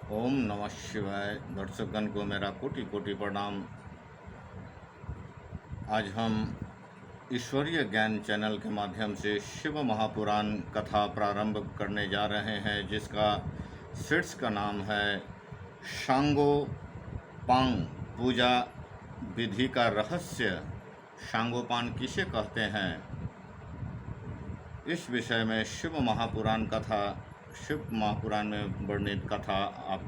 ओम नमः शिवाय। दर्शकगण को मेरा कोटि कोटि प्रणाम। आज हम ईश्वरीय ज्ञान चैनल के माध्यम से शिव महापुराण कथा प्रारंभ करने जा रहे हैं, जिसका शीर्ष का नाम है शांगो पांग पूजा विधि का रहस्य। शांगोपांग किसे कहते हैं, इस विषय में शिव महापुराण में वर्णित कथा आप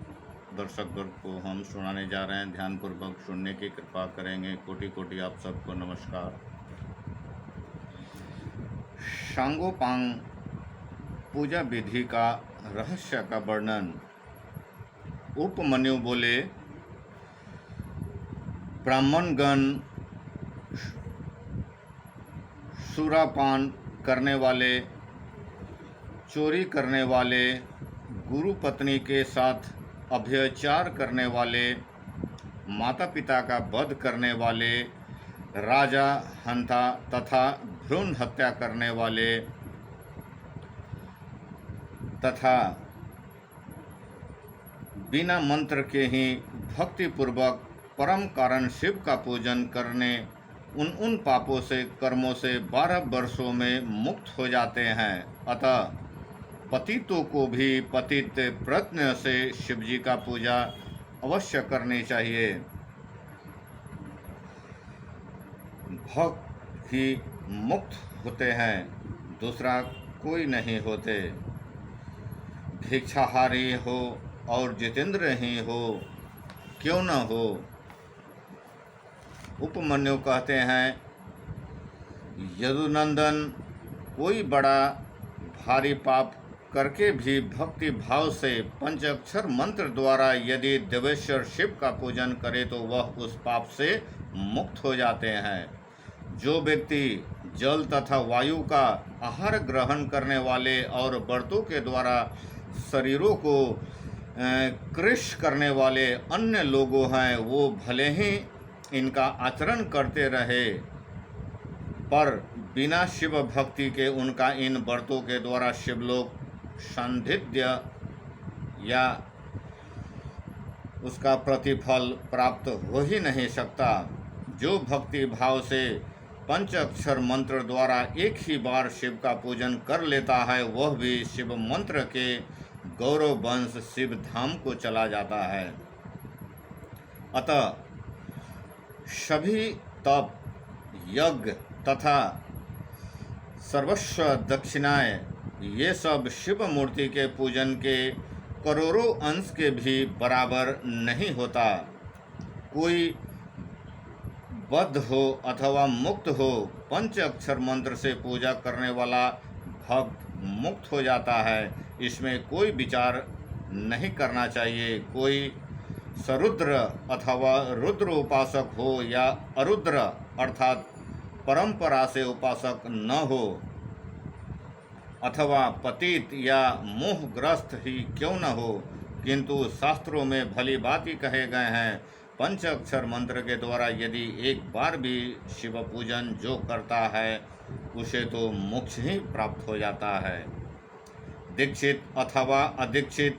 दर्शक वर्ग को हम सुनाने जा रहे हैं। ध्यानपूर्वक सुनने की कृपा करेंगे। कोटि कोटि आप सबको नमस्कार। शांगोपांग पूजा विधि का रहस्य का वर्णन। उपमन्यु बोले, ब्राह्मणगण सुरापान करने वाले, चोरी करने वाले, गुरु पत्नी के साथ अभ्यचार करने वाले, माता पिता का वध करने वाले, राजा हंता तथा भ्रूण हत्या करने वाले तथा बिना मंत्र के ही भक्तिपूर्वक परम कारण शिव का पूजन करने उन पापों से कर्मों से 12 वर्षों में मुक्त हो जाते हैं। अतः पतितों को भी पतित प्रयत्न से शिवजी का पूजा अवश्य करनी चाहिए। भक्त ही मुक्त होते हैं, दूसरा कोई नहीं होते। भिक्षाहारी हो और जितेंद्र ही हो क्यों न हो। उपमन्यु कहते हैं, यदुनंदन कोई बड़ा भारी पाप करके भी भक्ति भाव से पंचाक्षर मंत्र द्वारा यदि देवेश्वर शिव का पूजन करे तो वह उस पाप से मुक्त हो जाते हैं। जो व्यक्ति जल तथा वायु का आहार ग्रहण करने वाले और व्रतों के द्वारा शरीरों को कृश करने वाले अन्य लोगों हैं, वो भले ही इनका आचरण करते रहे, पर बिना शिव भक्ति के उनका इन व्रतों के द्वारा शिवलोक सान्निध्य या उसका प्रतिफल प्राप्त हो ही नहीं सकता। जो भक्ति भाव से पंचाक्षर मंत्र द्वारा एक ही बार शिव का पूजन कर लेता है, वह भी शिव मंत्र के गौरव वंश शिव धाम को चला जाता है। अतः सभी तप, यज्ञ तथा सर्वस्व दक्षिणाएं, ये सब शिव मूर्ति के पूजन के करोड़ों अंश के भी बराबर नहीं होता। कोई बद्ध हो अथवा मुक्त हो, पंच अक्षर मंत्र से पूजा करने वाला भक्त मुक्त हो जाता है, इसमें कोई विचार नहीं करना चाहिए। कोई सरुद्र अथवा रुद्र उपासक हो या अरुद्र अर्थात परंपरा से उपासक न हो, अथवा पतित या मोहग्रस्त ही क्यों न हो, किंतु शास्त्रों में भली बात ही कहे गए हैं। पंच अक्षर मंत्र के द्वारा यदि एक बार भी शिव पूजन जो करता है, उसे तो मोक्ष ही प्राप्त हो जाता है। दीक्षित अथवा अदीक्षित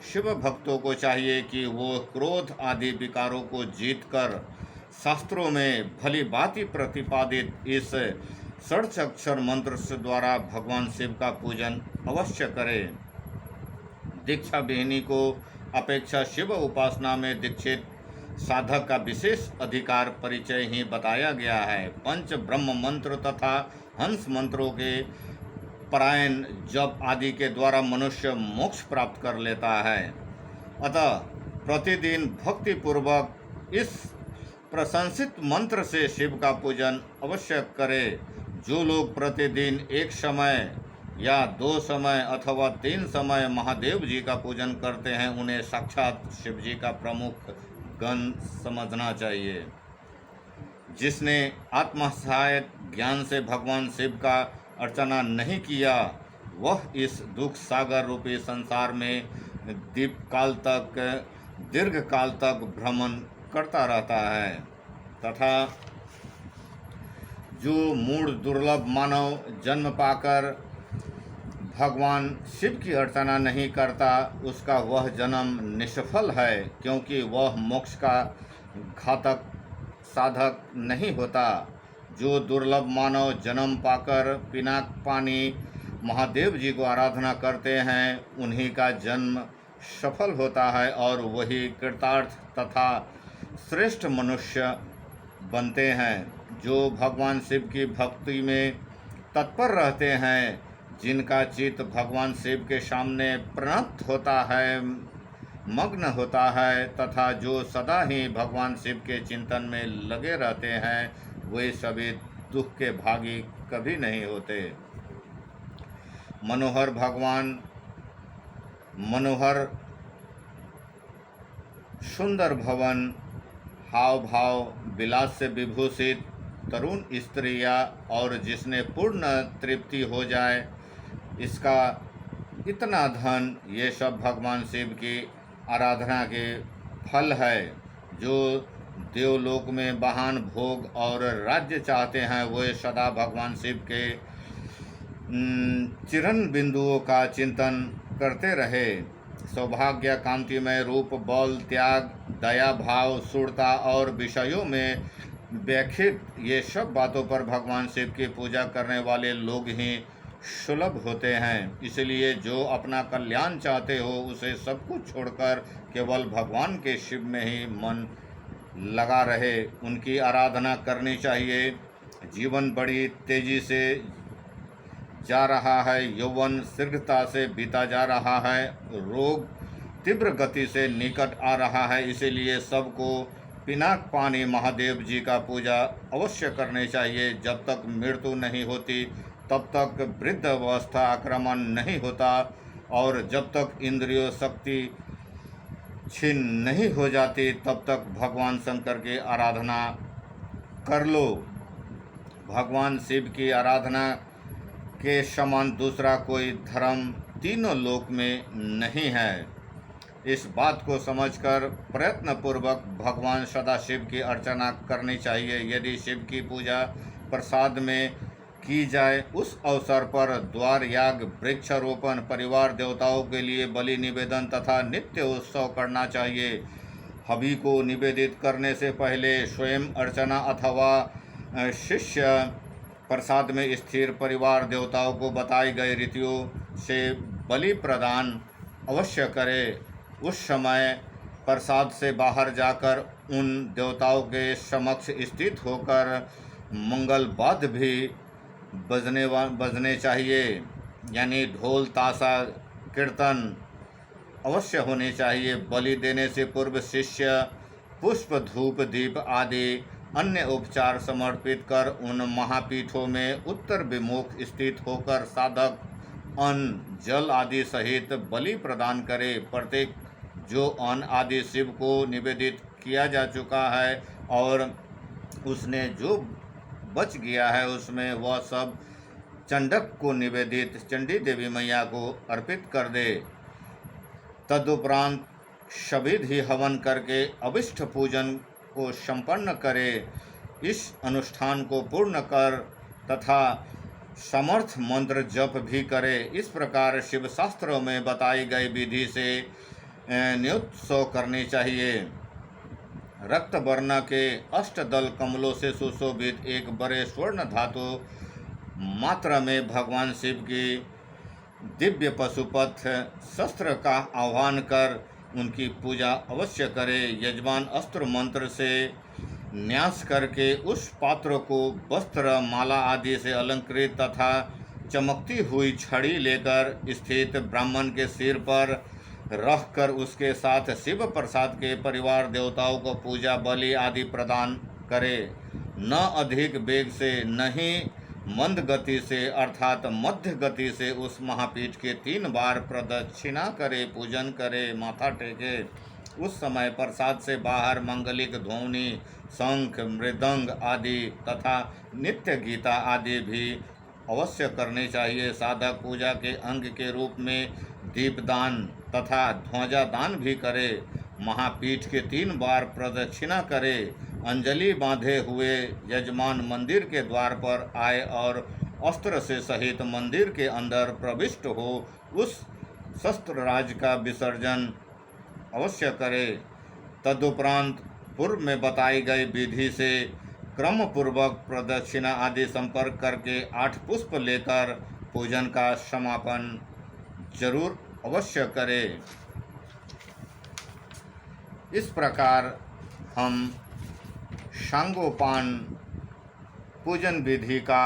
शिव भक्तों को चाहिए कि वो क्रोध आदि विकारों को जीतकर शास्त्रों में भली भांति प्रतिपादित इस षड्क्षर मंत्र से द्वारा भगवान शिव का पूजन अवश्य करें। दीक्षा विहीनी को अपेक्षा शिव उपासना में दीक्षित साधक का विशेष अधिकार परिचय ही बताया गया है। पंच ब्रह्म मंत्र तथा हंस मंत्रों के पारायण जप आदि के द्वारा मनुष्य मोक्ष प्राप्त कर लेता है। अतः प्रतिदिन भक्ति पूर्वक इस प्रशंसित मंत्र से शिव का पूजन अवश्य करे। जो लोग प्रतिदिन एक समय या 2 समय अथवा 3 समय महादेव जी का पूजन करते हैं, उन्हें साक्षात शिव जी का प्रमुख गण समझना चाहिए। जिसने आत्मसहायक ज्ञान से भगवान शिव का अर्चना नहीं किया, वह इस दुख सागर रूपी संसार में दीर्घ काल तक भ्रमण करता रहता है, तथा जो मूढ़ दुर्लभ मानव जन्म पाकर भगवान शिव की अर्चना नहीं करता उसका वह जन्म निष्फल है, क्योंकि वह मोक्ष का घातक साधक नहीं होता। जो दुर्लभ मानव जन्म पाकर पिनाक पानी महादेव जी को आराधना करते हैं, उन्हीं का जन्म सफल होता है और वही कृतार्थ तथा श्रेष्ठ मनुष्य बनते हैं। जो भगवान शिव की भक्ति में तत्पर रहते हैं, जिनका चित्त भगवान शिव के सामने प्रणत होता है, मग्न होता है, तथा जो सदा ही भगवान शिव के चिंतन में लगे रहते हैं, वे सभी दुख के भागी कभी नहीं होते। मनोहर भगवान मनोहर सुंदर भवन, हाव भाव विलास से विभूषित तरुण स्त्रियाँ और जिसने पूर्ण तृप्ति हो जाए, इसका इतना धन, ये सब भगवान शिव की आराधना के फल है। जो देवलोक में वाहन भोग और राज्य चाहते हैं, वे सदा भगवान शिव के चिरन बिंदुओं का चिंतन करते रहे। सौभाग्य, कांतिमय रूप, बल, त्याग, दया भाव, शूरता और विषयों में व्याख्यित ये सब बातों पर भगवान शिव की पूजा करने वाले लोग ही सुलभ होते हैं। इसलिए जो अपना कल्याण चाहते हो, उसे सब कुछ छोड़कर केवल भगवान के शिव में ही मन लगा रहे, उनकी आराधना करनी चाहिए। जीवन बड़ी तेजी से जा रहा है, यौवन शीघ्रता से बीता जा रहा है, रोग तीव्र गति से निकट आ रहा है। इसीलिए सबको पिनाक पानी महादेव जी का पूजा अवश्य करनी चाहिए। जब तक मृत्यु नहीं होती तब तक वृद्ध अवस्था आक्रमण नहीं होता, और जब तक इंद्रियों शक्ति छीन नहीं हो जाती तब तक भगवान शंकर की आराधना कर लो। भगवान शिव की आराधना के समान दूसरा कोई धर्म तीनों लोक में नहीं है। इस बात को समझकर प्रयत्नपूर्वक भगवान सदाशिव की अर्चना करनी चाहिए। यदि शिव की पूजा प्रसाद में की जाए, उस अवसर पर द्वार याग, वृक्षारोपण, परिवार देवताओं के लिए बलि निवेदन तथा नित्य उत्सव करना चाहिए। हवि को निवेदित करने से पहले स्वयं अर्चना अथवा शिष्य प्रसाद में स्थिर परिवार देवताओं को बताई गई रीतियों से बलि प्रदान अवश्य करे। उस समय प्रसाद से बाहर जाकर उन देवताओं के समक्ष स्थित होकर मंगल वाद्य भी बजने चाहिए, यानी ढोल, ताशा, कीर्तन अवश्य होने चाहिए। बलि देने से पूर्व शिष्य पुष्प, धूप, दीप आदि अन्य उपचार समर्पित कर उन महापीठों में उत्तर विमुख स्थित होकर साधक अन्न, जल आदि सहित बलि प्रदान करे। प्रत्येक जो अन्न आदि शिव को निवेदित किया जा चुका है और उसने जो बच गया है, उसमें वह सब चंडक को निवेदित चंडी देवी मैया को अर्पित कर दे। तदुपरांत सविधि हवन करके अभिष्ट पूजन को संपन्न करे। इस अनुष्ठान को पूर्ण कर तथा समर्थ मंत्र जप भी करे। इस प्रकार शिव शास्त्रों में बताई गई विधि से नित्योत्सव करनी चाहिए। रक्त वर्ण के अष्टदल कमलों से सुशोभित एक बड़े स्वर्ण धातु मात्रा में भगवान शिव की दिव्य पशुपथ शस्त्र का आह्वान कर उनकी पूजा अवश्य करे। यजमान अस्त्र मंत्र से न्यास करके उस पात्र को वस्त्र, माला आदि से अलंकृत तथा चमकती हुई छड़ी लेकर स्थित ब्राह्मण के सिर पर रखकर उसके साथ शिव प्रसाद के परिवार देवताओं को पूजा बलि आदि प्रदान करे। न अधिक वेग से, न ही मंद गति से, अर्थात मध्य गति से उस महापीठ के 3 बार प्रदक्षिणा करे, पूजन करे, माथा टेके। उस समय प्रसाद से बाहर मंगलिक ध्वनि, शंख, मृदंग आदि तथा नित्य गीता आदि भी अवश्य करनी चाहिए। साधक पूजा के अंग के रूप में दीपदान तथा ध्वजा दान भी करे। महापीठ के 3 बार प्रदक्षिणा करे। अंजलि बांधे हुए यजमान मंदिर के द्वार पर आए और अस्त्र से सहित मंदिर के अंदर प्रविष्ट हो उस शस्त्र राज का विसर्जन अवश्य करे। तदुपरांत पूर्व में बताई गई विधि से क्रम पूर्वक प्रदक्षिणा आदि संपर्क करके 8 पुष्प लेकर पूजन का समापन जरूर अवश्य करे। इस प्रकार हम सांगोपान पूजन विधि का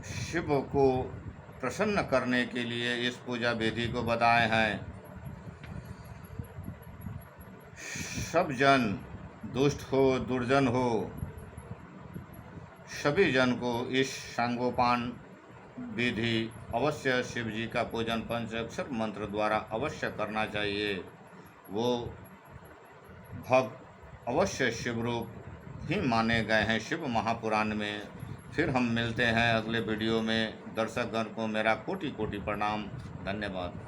शिव को प्रसन्न करने के लिए इस पूजा विधि को बताए हैं। सब जन, दुष्ट हो दुर्जन हो, सभी जन को इस सांगोपान विधि अवश्य शिव जी का पूजन पंचाक्षर मंत्र द्वारा अवश्य करना चाहिए। वो भक्त अवश्य शिवरूप ही माने गए हैं शिव महापुराण में। फिर हम मिलते हैं अगले वीडियो में। दर्शकगण को मेरा कोटि कोटि प्रणाम। धन्यवाद।